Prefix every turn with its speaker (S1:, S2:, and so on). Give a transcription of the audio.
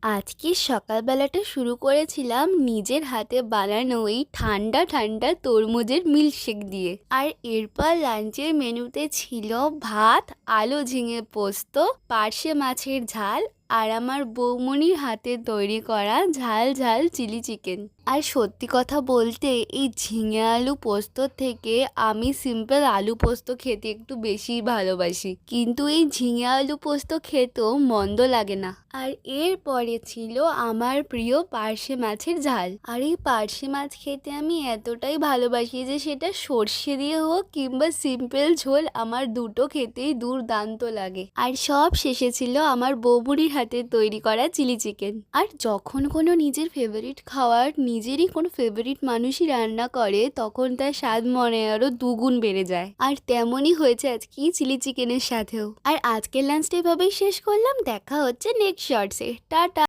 S1: আজকে সকালবেলাটা শুরু করেছিলাম নিজের হাতে বানানো এই ঠান্ডা ঠান্ডা তরমুজের মিল্কশেক দিয়ে। আর এরপর লাঞ্চের মেনুতে ছিল ভাত, আলু ঝিঙে পোস্ত, পার্শে মাছের ঝাল আর আমার বৌমনির হাতে তৈরি করা ঝাল ঝাল চিলি চিকেন। আর সত্যি কথা বলতে এই ঝিঙে আলু পোস্ত থেকে আমি সিম্পল আলু পোস্ত খেতে একটু বেশিই ভালোবাসি, কিন্তু এই ঝিঙে আলু পোস্ত খেতেও মন্দ লাগে না। আর এরপরে ছিল আমার প্রিয় পার্শে মাছের ঝাল। আর এই পার্শে মাছ খেতে আমি এতটাই ভালোবাসি যে সেটা সর্ষে দিয়ে হোক কিংবা সিম্পল ঝোল, আমার দুটো খেতেই দুর্দান্ত লাগে। আর সব শেষে ছিল আমার বৌমুড়ির হাতে তৈরি করা চিলি চিকেন। আর যখন কোনো নিজের ফেভারিট খাওয়ার নিজেরই কোনো ফেভারিট মানুষই রান্না করে, তখন তার স্বাদ মনে আরো দুগুণ বেড়ে যায়। আর তেমনই হয়েছে আজকে চিলি চিকেনের সাথেও। আর আজকের লাঞ্চটা এভাবেই শেষ করলাম। দেখা হচ্ছে নেক্সট শর্টসে। টাটা।